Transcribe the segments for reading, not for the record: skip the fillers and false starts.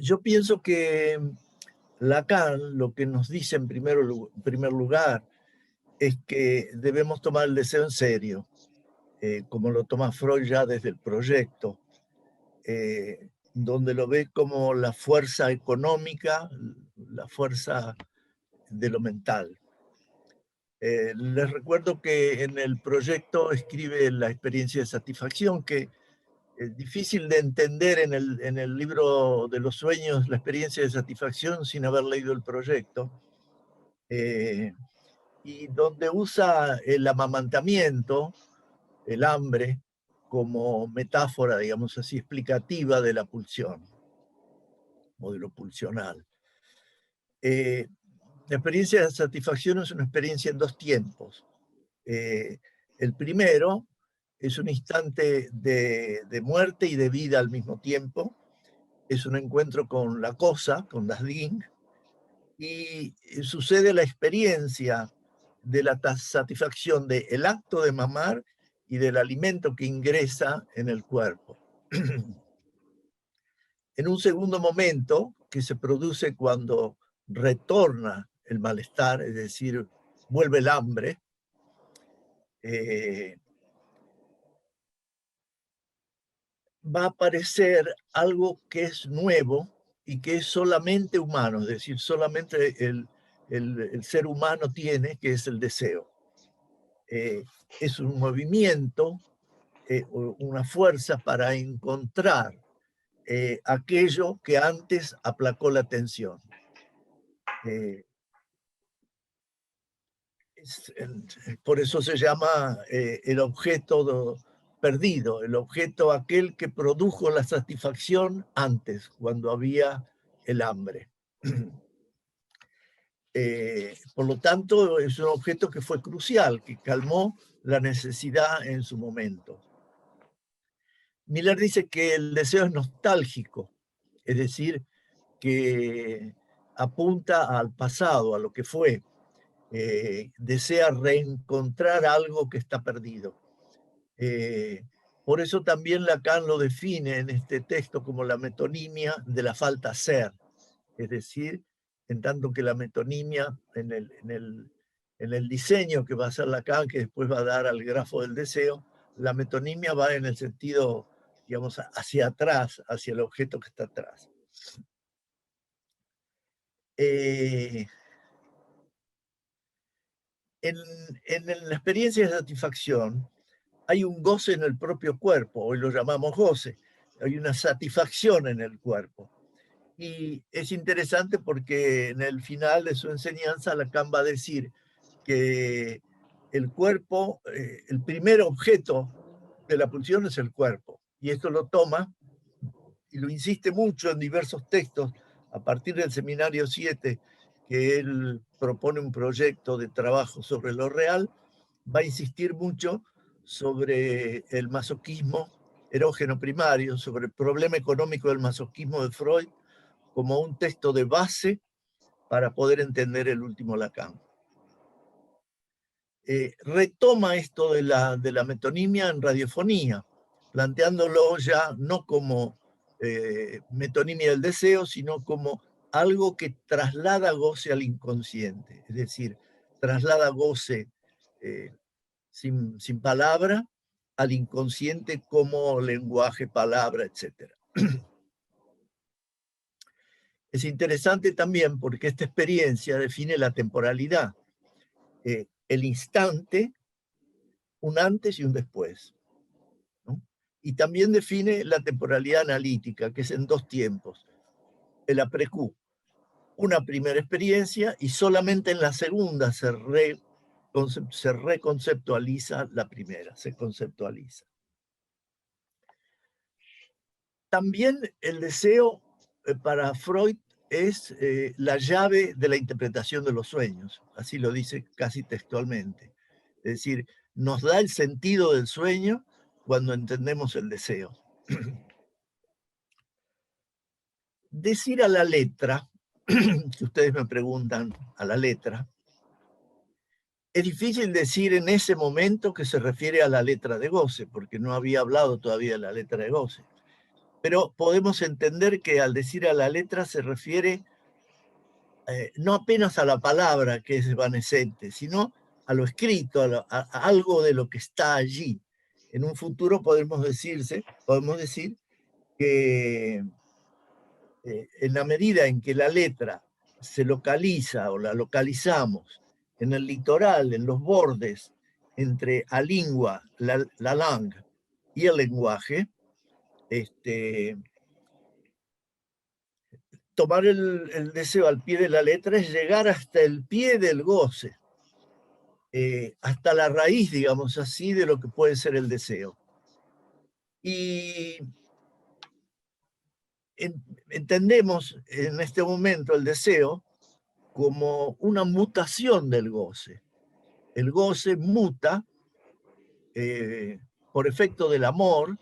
Yo pienso que Lacan lo que nos dice en primer lugar es que debemos tomar el deseo en serio, como lo toma Freud ya desde el proyecto, donde lo ve como la fuerza económica, la fuerza de lo mental. Les recuerdo que en el proyecto escribe la experiencia de satisfacción, que es difícil de entender en el libro de los sueños, la experiencia de satisfacción, sin haber leído el proyecto, y donde usa el amamantamiento, el hambre, como metáfora, digamos así, explicativa de la pulsión, o de lo pulsional. La experiencia de satisfacción es una experiencia en dos tiempos. El primero es un instante de muerte y de vida al mismo tiempo. Es un encuentro con la cosa, con das Ding, y sucede la experiencia de la satisfacción del acto de mamar y del alimento que ingresa en el cuerpo. En un segundo momento, que se produce cuando retorna el malestar, es decir, vuelve el hambre, va a aparecer algo que es nuevo y que es solamente humano, es decir, solamente el ser humano tiene, que es el deseo. Es un movimiento, una fuerza para encontrar aquello que antes aplacó la atención. Por eso se llama el objeto perdido, el objeto aquel que produjo la satisfacción antes, cuando había el hambre. Por lo tanto, es un objeto que fue crucial, que calmó la necesidad en su momento. Miller dice que el deseo es nostálgico, es decir, que apunta al pasado, a lo que fue, desea reencontrar algo que está perdido. Por eso también Lacan lo define en este texto como la metonimia de la falta ser, es decir, en tanto que la metonimia en el diseño que va a hacer Lacan, que después va a dar al grafo del deseo, la metonimia va en el sentido, digamos, hacia atrás, hacia el objeto que está atrás. En la experiencia de satisfacción hay un goce en el propio cuerpo, hoy lo llamamos goce, hay una satisfacción en el cuerpo. Y es interesante porque en el final de su enseñanza Lacan va a decir que el cuerpo, el primer objeto de la pulsión es el cuerpo. Y esto lo toma y lo insiste mucho en diversos textos a partir del Seminario 7, que él propone un proyecto de trabajo sobre lo real, va a insistir mucho sobre el masoquismo erógeno primario, sobre el problema económico del masoquismo de Freud, como un texto de base para poder entender el último Lacan. Retoma esto de la metonimia en radiofonía, planteándolo ya no como metonimia del deseo, sino como algo que traslada goce al inconsciente, es decir, traslada goce sin palabra al inconsciente como lenguaje, palabra, etc. Es interesante también porque esta experiencia define la temporalidad, el instante, un antes y un después, ¿no? Y también define la temporalidad analítica, que es en dos tiempos, el après-coup, una primera experiencia y solamente en la segunda se reconceptualiza la primera, se conceptualiza. También el deseo para Freud es la llave de la interpretación de los sueños, así lo dice casi textualmente. Es decir, nos da el sentido del sueño cuando entendemos el deseo. Decir a la letra, que ustedes me preguntan a la letra, es difícil decir en ese momento que se refiere a la letra de goce, porque no había hablado todavía de la letra de goce. pero podemos entender que al decir a la letra se refiere no apenas a la palabra que es evanescente, sino a lo escrito, a algo de lo que está allí. En un futuro podemos decir que en la medida en que la letra se localiza o la localizamos en el litoral, en los bordes entre la lengua, la langue y el lenguaje, tomar el deseo al pie de la letra es llegar hasta el pie del goce, hasta la raíz, digamos así, de lo que puede ser el deseo. Y entendemos en este momento el deseo como una mutación del goce. El goce muta por efecto del amor,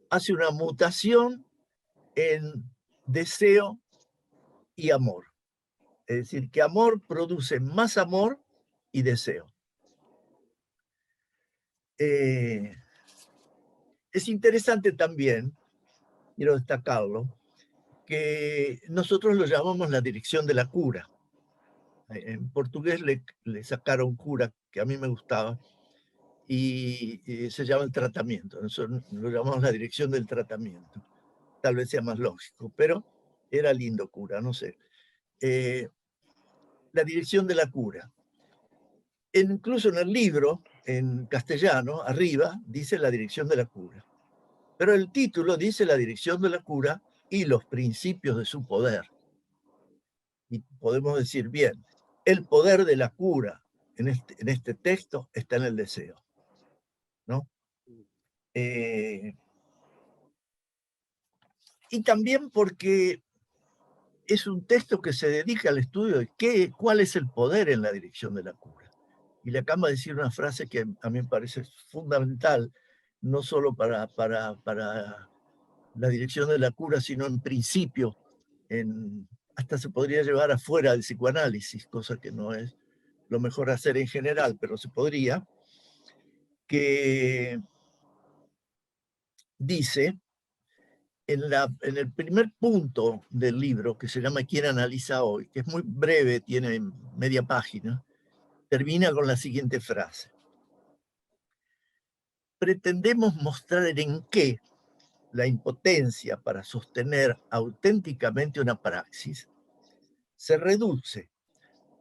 hace una mutación en deseo y amor. Es decir, que amor produce más amor y deseo. Es interesante también, quiero destacarlo, que nosotros lo llamamos la dirección de la cura. En portugués le sacaron cura, que a mí me gustaba, y se llama el tratamiento. Nosotros lo llamamos la dirección del tratamiento. Tal vez sea más lógico, pero era lindo cura, no sé. La dirección de la cura. Incluso en el libro, en castellano, arriba, dice la dirección de la cura. Pero el título dice la dirección de la cura y los principios de su poder. Y podemos decir, bien, el poder de la cura en este texto está en el deseo, ¿no? Y también porque es un texto que se dedica al estudio de cuál es el poder en la dirección de la cura. Y le acabo de decir una frase que a mí me parece fundamental, no solo para la dirección de la cura, sino en principio, hasta se podría llevar afuera del psicoanálisis, cosa que no es lo mejor hacer en general, pero se podría, que dice, en el primer punto del libro, que se llama ¿Quién analiza hoy?, que es muy breve, tiene media página, termina con la siguiente frase. Pretendemos mostrar en qué la impotencia para sostener auténticamente una praxis se reduce,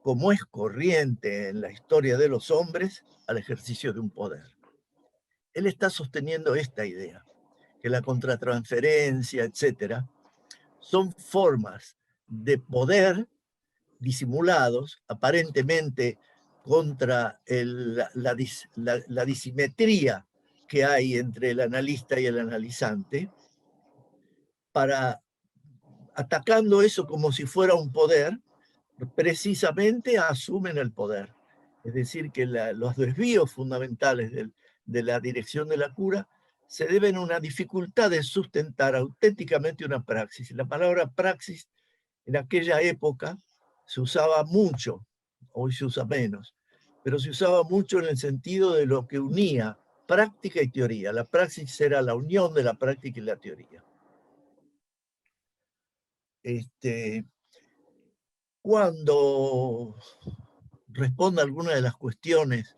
como es corriente en la historia de los hombres, al ejercicio de un poder. Él está sosteniendo esta idea, que la contratransferencia, etcétera, son formas de poder disimulados, aparentemente contra la disimetría que hay entre el analista y el analizante, para atacando eso como si fuera un poder, precisamente asumen el poder. Es decir, que los desvíos fundamentales de la dirección de la cura se deben a una dificultad de sustentar auténticamente una praxis. La palabra praxis en aquella época se usaba mucho, hoy se usa menos, pero se usaba mucho en el sentido de lo que unía práctica y teoría. La praxis era la unión de la práctica y la teoría. Cuando responda alguna de las cuestiones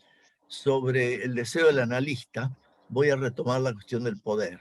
sobre el deseo del analista, voy a retomar la cuestión del poder.